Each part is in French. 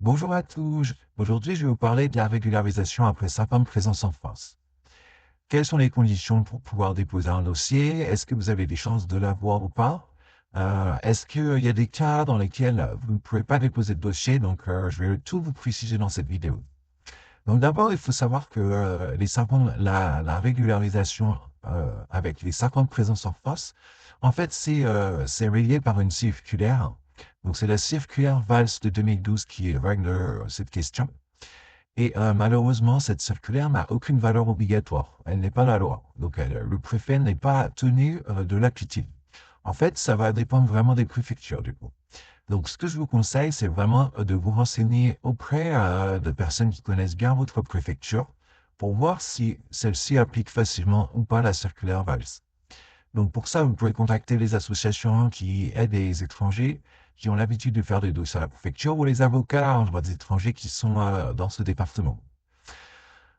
Bonjour à tous. Aujourd'hui, je vais vous parler de la régularisation après 5 ans de présence en France. Quelles sont les conditions pour pouvoir déposer un dossier? Est-ce que vous avez des chances de l'avoir ou pas? Est-ce qu'il y a des cas dans lesquels vous ne pouvez pas déposer de dossier? Je vais tout vous préciser dans cette vidéo. Donc, d'abord, il faut savoir que la régularisation avec les 5 ans de présence en France, en fait, c'est relié par une circulaire. Donc, c'est la circulaire Valls de 2012 qui règle cette question. Et malheureusement, cette circulaire n'a aucune valeur obligatoire. Elle n'est pas la loi. Le préfet n'est pas tenu de l'appliquer. En fait, ça va dépendre vraiment des préfectures, du coup. Donc, ce que je vous conseille, c'est vraiment de vous renseigner auprès de personnes qui connaissent bien votre préfecture pour voir si celle-ci applique facilement ou pas la circulaire Valls. Donc, pour ça, vous pouvez contacter les associations qui aident les étrangers qui ont l'habitude de faire des dossiers à la préfecture ou les avocats en droit des étrangers qui sont dans ce département.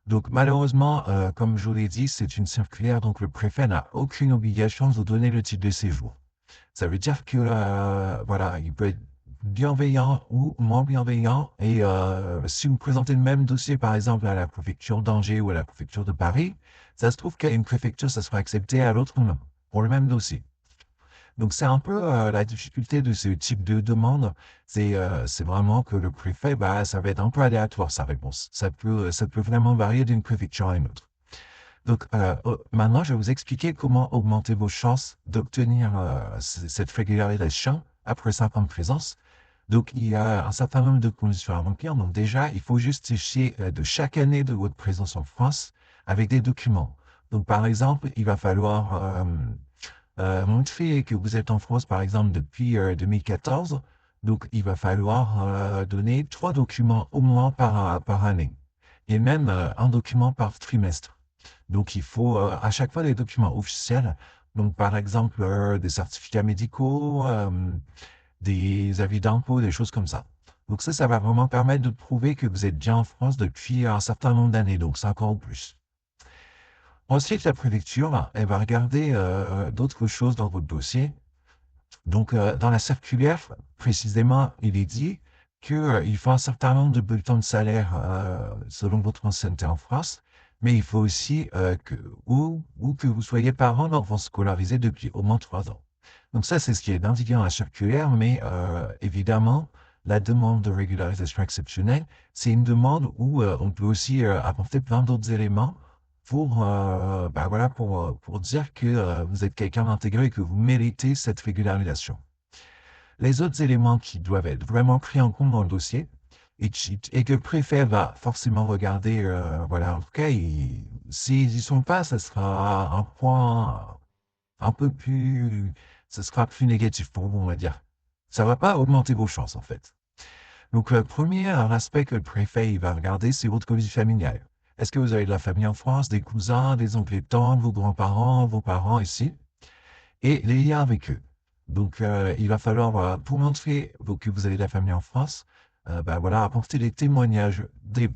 Donc, malheureusement, comme je vous l'ai dit, c'est une circulaire, donc le préfet n'a aucune obligation de vous donner le titre de séjour. Ça veut dire que, voilà, il peut être bienveillant ou moins bienveillant. Et si vous présentez le même dossier, par exemple, à la préfecture d'Angers ou à la préfecture de Paris, ça se trouve qu'à une préfecture, ça sera accepté, à l'autre, non, pour le même dossier. Donc, c'est un peu la difficulté de ce type de demande. C'est vraiment que le préfet, bah, ça va être un peu aléatoire, sa réponse. Ça peut vraiment varier d'une préfecture à une autre. Donc, maintenant, je vais vous expliquer comment augmenter vos chances d'obtenir cette régularisation après 5 ans de présence. Donc, il y a un certain nombre de conditions à remplir. Donc, déjà, il faut justifier de chaque année de votre présence en France avec des documents. Donc, par exemple, il va falloir montrer que vous êtes en France, par exemple, depuis 2014. Donc, il va falloir donner 3 documents au moins par année et même un document par trimestre. Donc, il faut à chaque fois des documents officiels. Donc, par exemple, des certificats médicaux, des avis d'impôt, des choses comme ça. Donc, ça va vraiment permettre de prouver que vous êtes bien en France depuis un certain nombre d'années, donc 5 ans ou plus. Ensuite, la préfecture, elle va regarder d'autres choses dans votre dossier. Donc, dans la circulaire, précisément, il est dit qu'il faut un certain nombre de bulletins de salaire selon votre ancienneté en France, mais il faut aussi ou que vous soyez parent d'enfants scolarisés depuis au moins 3 ans. Donc ça, c'est ce qui est indiqué dans la circulaire, mais évidemment, la demande de régularisation exceptionnelle, c'est une demande où on peut aussi apporter plein d'autres éléments pour dire que vous êtes quelqu'un d'intégré et que vous méritez cette régularisation. Les autres éléments qui doivent être vraiment pris en compte dans le dossier et que le préfet va forcément regarder, en tout cas, s'ils n'y sont pas, ça sera un point un peu plus, ça sera plus négatif pour vous, on va dire. Ça va pas augmenter vos chances, en fait. Donc, le premier aspect que le préfet il va regarder, c'est votre vie familiale. Est-ce que vous avez de la famille en France, des cousins, des oncles et tantes, vos grands-parents, vos parents ici, et les liens avec eux. Donc, il va falloir, pour montrer que vous avez de la famille en France, apporter des témoignages des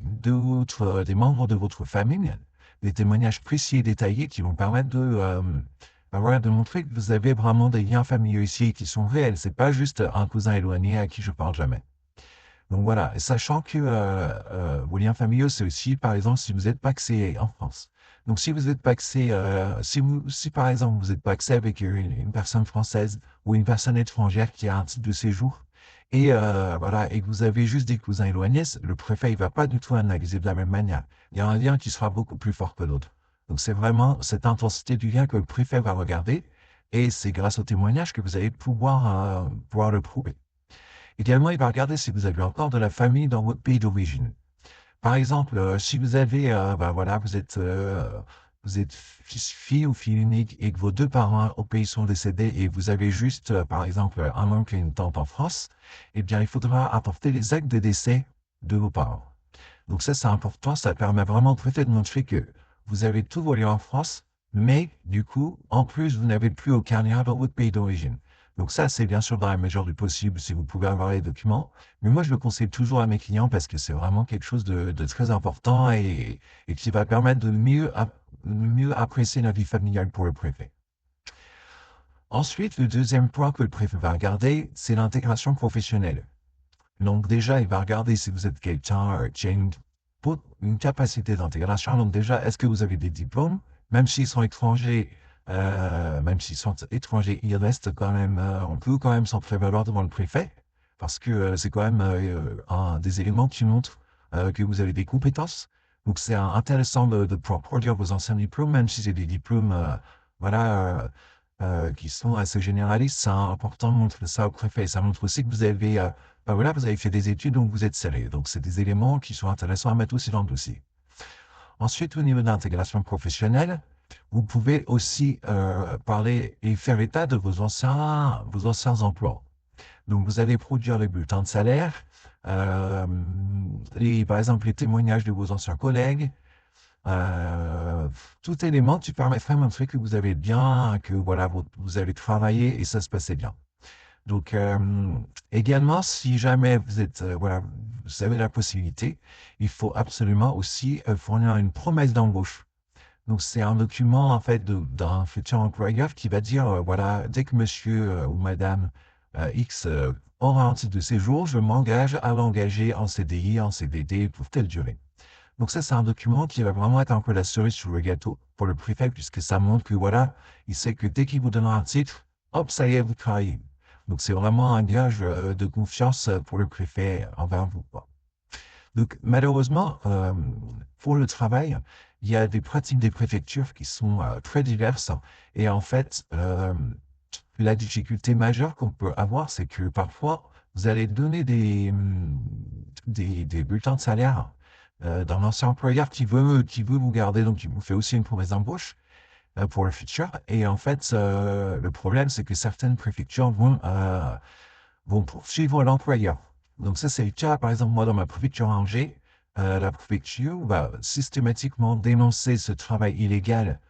membres de votre famille, des témoignages précis et détaillés qui vont permettre de montrer que vous avez vraiment des liens familiaux ici qui sont réels. C'est pas juste un cousin éloigné à qui je parle jamais. Donc voilà, et sachant que vos liens familiaux, c'est aussi, par exemple, si vous êtes pacsé en France. Donc si vous êtes pacsé, si par exemple vous êtes pacsé avec une personne française ou une personne étrangère qui a un titre de séjour, et et que vous avez juste des cousins éloignés, le préfet, il va pas du tout analyser de la même manière. Il y a un lien qui sera beaucoup plus fort que l'autre. Donc c'est vraiment cette intensité du lien que le préfet va regarder, et c'est grâce au témoignage que vous allez pouvoir le prouver. Idéalement, il va regarder si vous avez encore de la famille dans votre pays d'origine. Par exemple, si vous avez, vous êtes fils, fille ou fille unique et que vos 2 parents au pays sont décédés et vous avez juste, par exemple, un oncle et une tante en France, eh bien, il faudra apporter les actes de décès de vos parents. Donc ça, c'est important. Ça permet vraiment peut-être de montrer que vous avez tous vos liens en France, mais du coup, en plus, vous n'avez plus aucun lien dans votre pays d'origine. Donc ça, c'est bien sûr dans la mesure du possible si vous pouvez avoir les documents. Mais moi, je le conseille toujours à mes clients parce que c'est vraiment quelque chose de très important et qui va permettre de mieux apprécier la vie familiale pour le préfet. Ensuite, le deuxième point que le préfet va regarder, c'est l'intégration professionnelle. Donc déjà, il va regarder si vous êtes quelqu'un qui a une capacité d'intégration. Donc déjà, est-ce que vous avez des diplômes? Même s'ils sont étrangers, ils restent quand même, on peut quand même s'en prévaloir devant le préfet, parce que c'est quand même un des éléments qui montrent que vous avez des compétences. Donc c'est intéressant de pouvoir produire vos anciens diplômes, même si c'est des diplômes voilà, qui sont assez généralistes. C'est important de montrer ça au préfet. Ça montre aussi que vous avez voilà, vous avez fait des études, donc vous êtes sérieux. Donc, c'est des éléments qui sont intéressants à mettre aussi dans le dossier. Ensuite, au niveau de l'intégration professionnelle, vous pouvez aussi parler et faire état de vos anciens emplois. Donc, vous allez produire les bulletins de salaire, par exemple, les témoignages de vos anciens collègues, tout élément qui permettrait de montrer que vous avez bien, que voilà, vous avez travaillé et ça se passait bien. Donc, également, si jamais vous êtes, voilà, vous avez la possibilité, il faut absolument aussi fournir une promesse d'embauche. Donc, c'est un document, en fait, d'un futur employeur qui va dire, voilà, dès que monsieur ou madame X aura un titre de séjour, je m'engage à l'engager en CDI, en CDD pour telle durée. Donc, ça, c'est un document qui va vraiment être un peu la cerise sur le gâteau pour le préfet, puisque ça montre que, voilà, il sait que dès qu'il vous donnera un titre, hop, ça y est, vous travaillez. Donc, c'est vraiment un gage de confiance pour le préfet envers vous. Donc, malheureusement, pour le travail, il y a des pratiques des préfectures qui sont très diverses. Et en fait, la difficulté majeure qu'on peut avoir, c'est que parfois, vous allez donner des bulletins de salaire d'un ancien employeur qui veut vous garder, donc qui vous fait aussi une promesse d'embauche pour le futur. Et en fait, le problème, c'est que certaines préfectures vont poursuivre l'employeur. Donc ça, c'est le cas, par exemple, moi, dans ma préfecture à Angers, la préfecture va systématiquement dénoncer ce travail illégal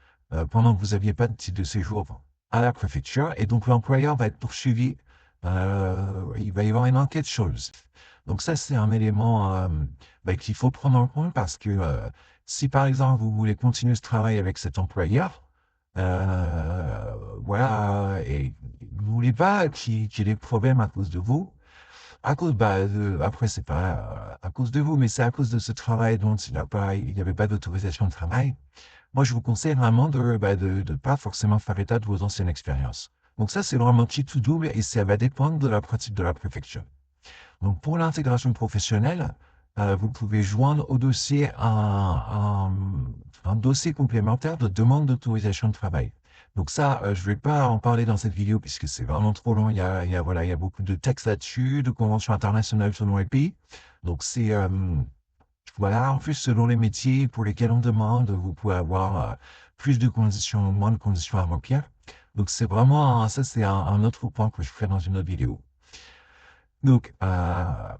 pendant que vous n'aviez pas de titre de séjour à la préfecture, et donc l'employeur va être poursuivi. Il va y avoir une enquête sur le site. Donc ça, c'est un élément qu'il faut prendre en compte parce que si, par exemple, vous voulez continuer ce travail avec cet employeur, voilà, et vous ne voulez pas qu'il y ait des problèmes à cause de vous, à cause, après, c'est pas à cause de vous, mais c'est à cause de ce travail dont il n'y avait pas d'autorisation de travail. Moi, je vous conseille vraiment de pas forcément faire état de vos anciennes expériences. Donc ça, c'est vraiment petit tout double et ça va dépendre de la pratique de la préfecture. Donc pour l'intégration professionnelle, vous pouvez joindre au dossier un dossier complémentaire de demande d'autorisation de travail. Donc ça, je ne vais pas en parler dans cette vidéo puisque c'est vraiment trop long. Voilà, il y a beaucoup de textes là-dessus, de conventions internationales selon les pays. Donc c'est voilà, en plus, selon les métiers pour lesquels on demande, vous pouvez avoir plus de conditions, moins de conditions à remplir. Donc, c'est vraiment, ça, c'est un autre point que je ferai dans une autre vidéo. Donc,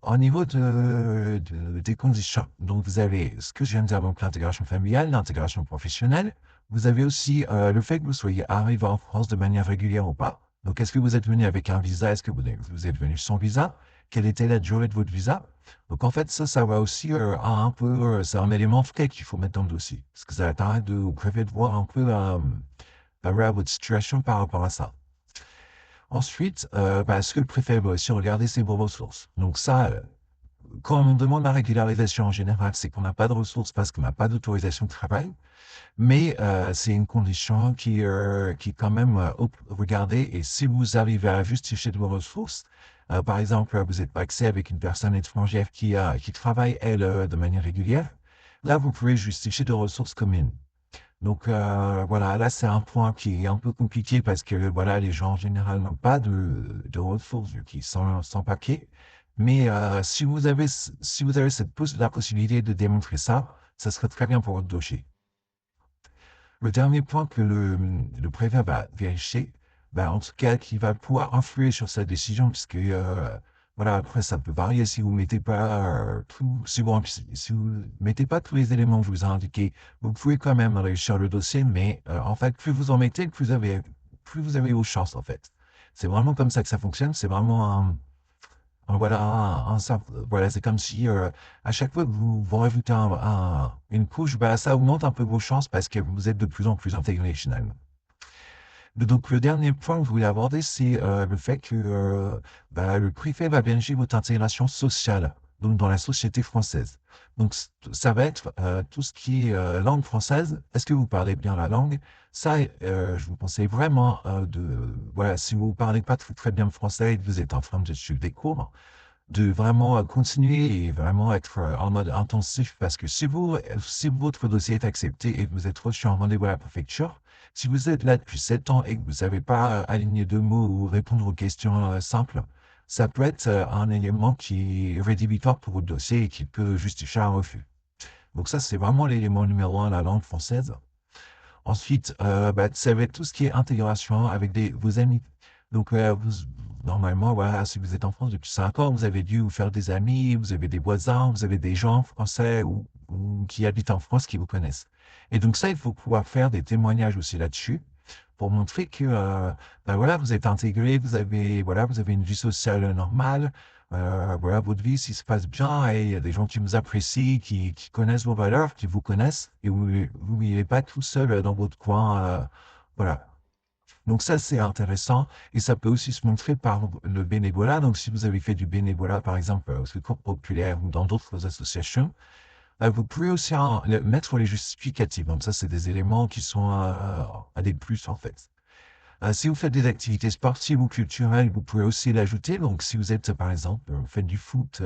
au niveau des conditions, donc vous avez ce que je viens de dire, donc l'intégration familiale, l'intégration professionnelle. Vous avez aussi le fait que vous soyez arrivé en France de manière régulière ou pas. Donc, est-ce que vous êtes venu avec un visa? Est-ce que vous êtes venu sans visa? Quelle était la durée de votre visa? Donc, en fait, ça va aussi un peu, c'est un élément clé qu'il faut mettre dans le dossier. Parce que ça va permettre de vous préfet de voir un peu votre situation par rapport à ça. Ensuite, ce que le préfet va aussi regarder, c'est vos ressources. Donc ça, quand on demande la régularisation en général, c'est qu'on n'a pas de ressources parce qu'on n'a pas d'autorisation de travail. Mais c'est une condition qui est quand même regardée. Et si vous arrivez à justifier de vos ressources, par exemple, vous êtes paxé avec une personne étrangère qui travaille, elle, de manière régulière, là, vous pouvez justifier de ressources communes. Donc voilà, là c'est un point qui est un peu compliqué parce que voilà, les gens en général n'ont pas de ressources vu qu'ils sont sans papier. Mais si vous avez la possibilité de démontrer ça, ça serait très bien pour votre dossier. Le dernier point que le préfet va vérifier, en tout cas, qui va pouvoir influer sur sa décision, puisque voilà, après ça peut varier si vous mettez pas si vous mettez pas tous les éléments que je vous ai indiqués, vous pouvez quand même réussir le dossier, mais en fait, plus vous en mettez, plus vous avez vos chances en fait. C'est vraiment comme ça que ça fonctionne. C'est vraiment voilà, voilà, c'est comme si à chaque fois que vous rajoutez une couche, ça augmente un peu vos chances parce que vous êtes de plus en plus intégré finalement. Donc, le dernier point que je voulais aborder, c'est le fait que le préfet va vérifier votre intégration sociale, donc dans la société française. Donc, ça va être tout ce qui est langue française. Est-ce que vous parlez bien la langue? Ça, je vous conseille vraiment voilà, si vous ne parlez pas très bien le français et que vous êtes en train de suivre des cours, de vraiment continuer et vraiment être en mode intensif parce que si votre dossier est accepté et que vous êtes reçu en rendez-vous à la préfecture, si vous êtes là depuis 7 ans et que vous ne savez pas aligner deux mots ou répondre aux questions simples, ça peut être un élément qui est rédhibitoire pour votre dossier et qui peut justifier un refus. Donc ça, c'est vraiment l'élément numéro un, la langue française. Ensuite, ça va être tout ce qui est intégration avec vos amis. Donc, normalement, voilà, si vous êtes en France depuis 5 ans, vous avez dû vous faire des amis, vous avez des voisins, vous avez des gens français ou qui habitent en France qui vous connaissent. Et donc ça, il faut pouvoir faire des témoignages aussi là-dessus pour montrer que voilà, vous êtes intégré, vous avez une vie sociale normale, voilà, votre vie, s'il se passe bien, et il y a des gens qui vous apprécient, qui connaissent vos valeurs, qui vous connaissent, et vous n'êtes pas tout seul dans votre coin. Voilà. Donc ça, c'est intéressant, et ça peut aussi se montrer par le bénévolat. Donc si vous avez fait du bénévolat, par exemple, au Secours populaire ou dans d'autres associations, vous pouvez aussi mettre les justificatifs. Donc ça, c'est des éléments qui sont à des plus, en fait. Si vous faites des activités sportives ou culturelles, vous pouvez aussi l'ajouter. Donc, si vous êtes, par exemple, vous faites du foot,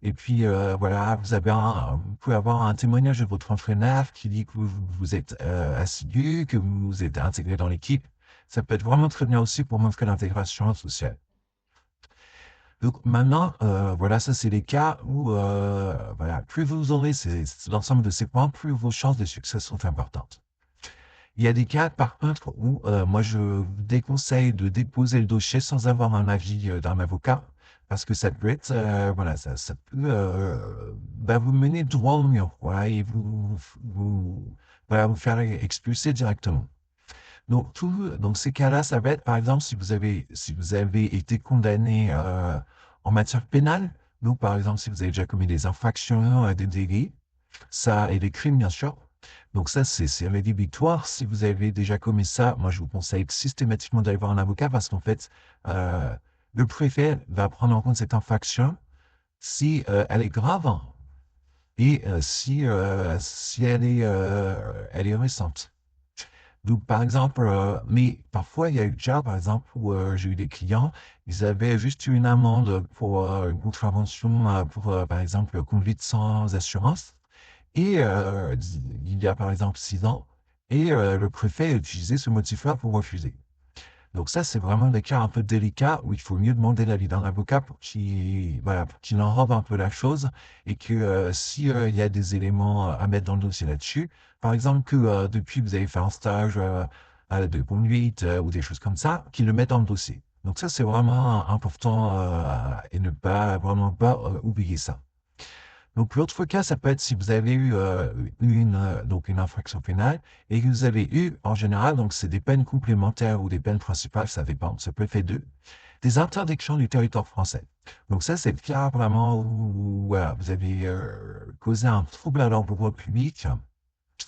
et puis voilà, vous pouvez avoir un témoignage de votre entraîneur qui dit que vous êtes assidu, que vous êtes intégré dans l'équipe. Ça peut être vraiment très bien aussi pour montrer l'intégration sociale. Donc maintenant, voilà, ça c'est les cas où, voilà, plus vous aurez l'ensemble de ces points, plus vos chances de succès sont importantes. Il y a des cas, par contre, où moi, je vous déconseille de déposer le dossier sans avoir un avis d'un avocat, parce que ça peut être, voilà, ça peut vous mener droit au mur, voilà, et voilà, vous faire expulser directement. Donc ces cas-là, ça va être, par exemple, si vous avez été condamné en matière pénale, donc par exemple, si vous avez déjà commis des infractions, des délits, ça, et des crimes, bien sûr. Donc ça, c'est rédhibitoire. Si vous avez déjà commis ça, moi, je vous conseille systématiquement d'aller voir un avocat parce qu'en fait, euh, le préfet va prendre en compte cette infraction si elle est grave et si elle est récente. Donc, par exemple, mais parfois, il y a eu déjà, par exemple, où j'ai eu des clients, ils avaient juste eu une amende pour une contravention pour, par exemple, conduite sans assurance. Et il y a par exemple 6 ans, et le préfet a utilisé ce motif-là pour refuser. Donc ça, c'est vraiment des cas un peu délicats où il faut mieux demander l'avis d'un avocat voilà, pour qu'il enrobe un peu la chose et que si il y a des éléments à mettre dans le dossier là-dessus, par exemple que depuis vous avez fait un stage de conduite ou des choses comme ça, qu'il le mette dans le dossier. Donc ça, c'est vraiment important et ne pas vraiment pas oublier ça. Donc, l'autre cas, ça peut être si vous avez eu donc une infraction pénale et que vous avez eu, en général, donc c'est des peines complémentaires ou des peines principales, ça dépend, ça peut être deux, des interdictions du territoire français. Donc, ça, c'est le cas vraiment où voilà, vous avez causé un trouble à l'ordre public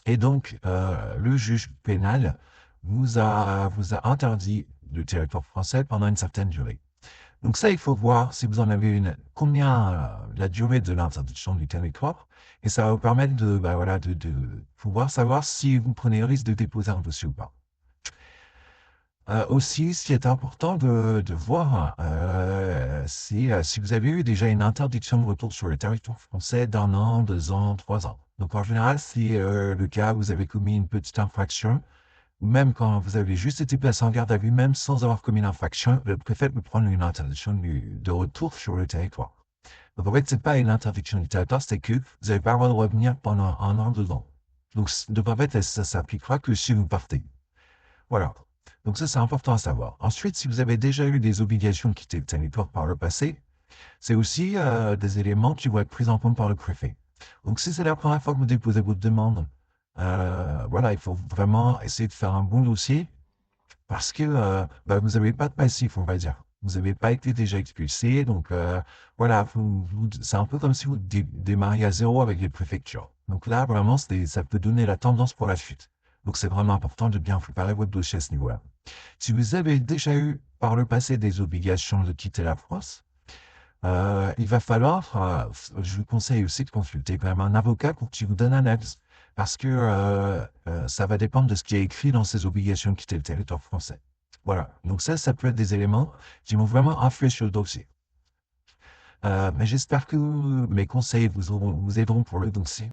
et donc le juge pénal vous a interdit le territoire français pendant une certaine durée. Donc ça, il faut voir si vous en avez une, combien la durée de l'interdiction du territoire, et ça va vous permettre voilà, de pouvoir savoir si vous prenez le risque de déposer un dossier ou pas. Aussi, ce qui est important de voir, c'est si vous avez eu déjà une interdiction de retour sur le territoire français d'un an, 2 ans, 3 ans. Donc en général, c'est le cas où vous avez commis une petite infraction, ou même quand vous avez juste été placé en garde à vue, même sans avoir commis l'infraction, le préfet peut prendre une interdiction de retour sur le territoire. Donc en fait, c'est pas une interdiction du territoire, c'est que vous n'avez pas le droit de revenir pendant un an, 2 ans. Donc en fait, ça s'appliquera que si vous partez. Voilà. Donc ça, c'est important à savoir. Ensuite, si vous avez déjà eu des obligations de quitter le territoire par le passé, c'est aussi des éléments qui vont être pris en compte par le préfet. Donc si c'est la première fois que vous déposez votre demande, voilà, il faut vraiment essayer de faire un bon dossier parce que vous n'avez pas de passif, on va dire. Vous n'avez pas été déjà expulsé, donc voilà, c'est un peu comme si vous démarriez à zéro avec les préfectures. Donc là, vraiment, ça peut donner la tendance pour la suite. Donc c'est vraiment important de bien préparer votre dossier à ce niveau-là. Si vous avez déjà eu par le passé des obligations de quitter la France, il va falloir, je vous conseille aussi de consulter quand même un avocat pour qu'il vous donne un aide, parce que ça va dépendre de ce qui est écrit dans ces obligations de quitter le territoire français. Voilà, donc ça peut être des éléments qui vont vraiment influer sur le dossier. Mais j'espère que mes conseils vous aideront pour le dossier.